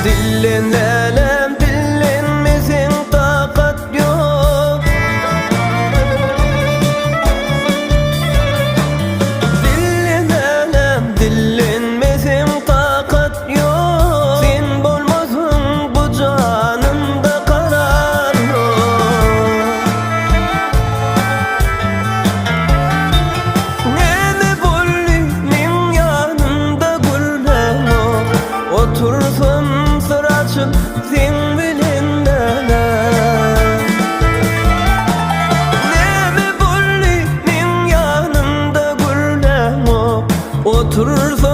Dillenelim dillenmesin takat yok. Dillenelim dillenmesin takat yok. Sen bolmasın bu canımda karar yok. Neme bolli'nin yanında güllem o. Otursun sıraçıl sen bilenler. Neme bolli'nin yanında güllem o. Otursun